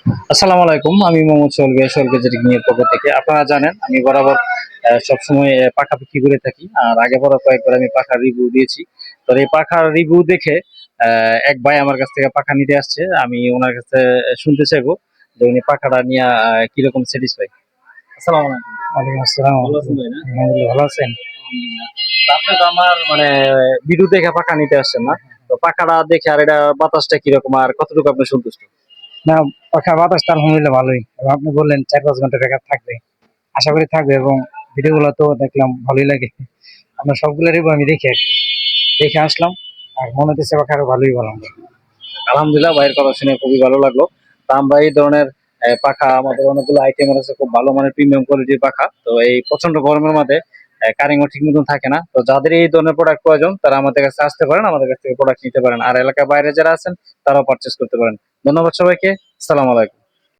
আসসালামু আলাইকুম। আমি মোহাম্মদ সোহেল ভাই, সোহেল গেজেটিং নিয়ে পক্ষ থেকে। আপনারা জানেন আমি বরাবর সবসময় পাখা বিক্রি করে থাকি। আর আগে পরে কয়েকবার আমি পাখার রিভিউ দিয়েছি। তো এই পাখার রিভিউ দেখে এক ভাই আমার কাছ থেকে পাখা নিতে আসছে। আমি ওনার কাছে শুনতে চাইবো যে উনি পাখাটা নিয়ে কিরকম স্যাটিসফাই। আসসালামু আলাইকুম। ওয়ালাইকুম আসসালাম। ভালো আছেন ভাই? না, আলহামদুলিল্লাহ, ভালো আছেন? আলহামদুলিল্লাহ। তো আপনি তো আমার মানে ভিডিও দেখে পাখা নিতে আসছেন না? তো পাখাটা দেখে আর এটা বাতাসটা কিরকম আর কতটুকু আপনি সন্তুষ্ট? না, পাখা বাতাসটা আলহামদুলিল্লাহ ভালোই। এবং আপনি বললেন ৪-৫ ঘন্টা ব্যাকআপ থাকবে। আশা করি থাকবে, এবং ভিডিওগুলো তো দেখলাম ভালোই লাগে। আপনার সবগুলো রিভিউ আমি দেখি আরকি। দেখে আসলাম। আর মনে হতেছে পাখা আরো ভালোই বললাম। আলহামদুলিল্লাহ, ভাইয়ের কথা শুনে খুবই ভালো লাগলো। তা আমরা এই ধরনের পাখা আমাদের অনেকগুলো আইটেমের আছে, খুব ভালো মানের প্রিমিয়াম কোয়ালিটির পাখা। তো এই প্রচন্ড গরমের মধ্যে কারেন্টও ঠিক মতন থাকে না। তো যাদের এই ধরনের প্রোডাক্ট প্রয়োজন তারা আমাদের কাছে আসতে পারেন, আমাদের কাছ থেকে প্রোডাক্ট নিতে পারেন। আর এলাকার বাইরে যারা আছেন তারাও পারচেস করতে পারেন। ধন্যবাদ সবাইকে। আসসালামু আলাইকুম।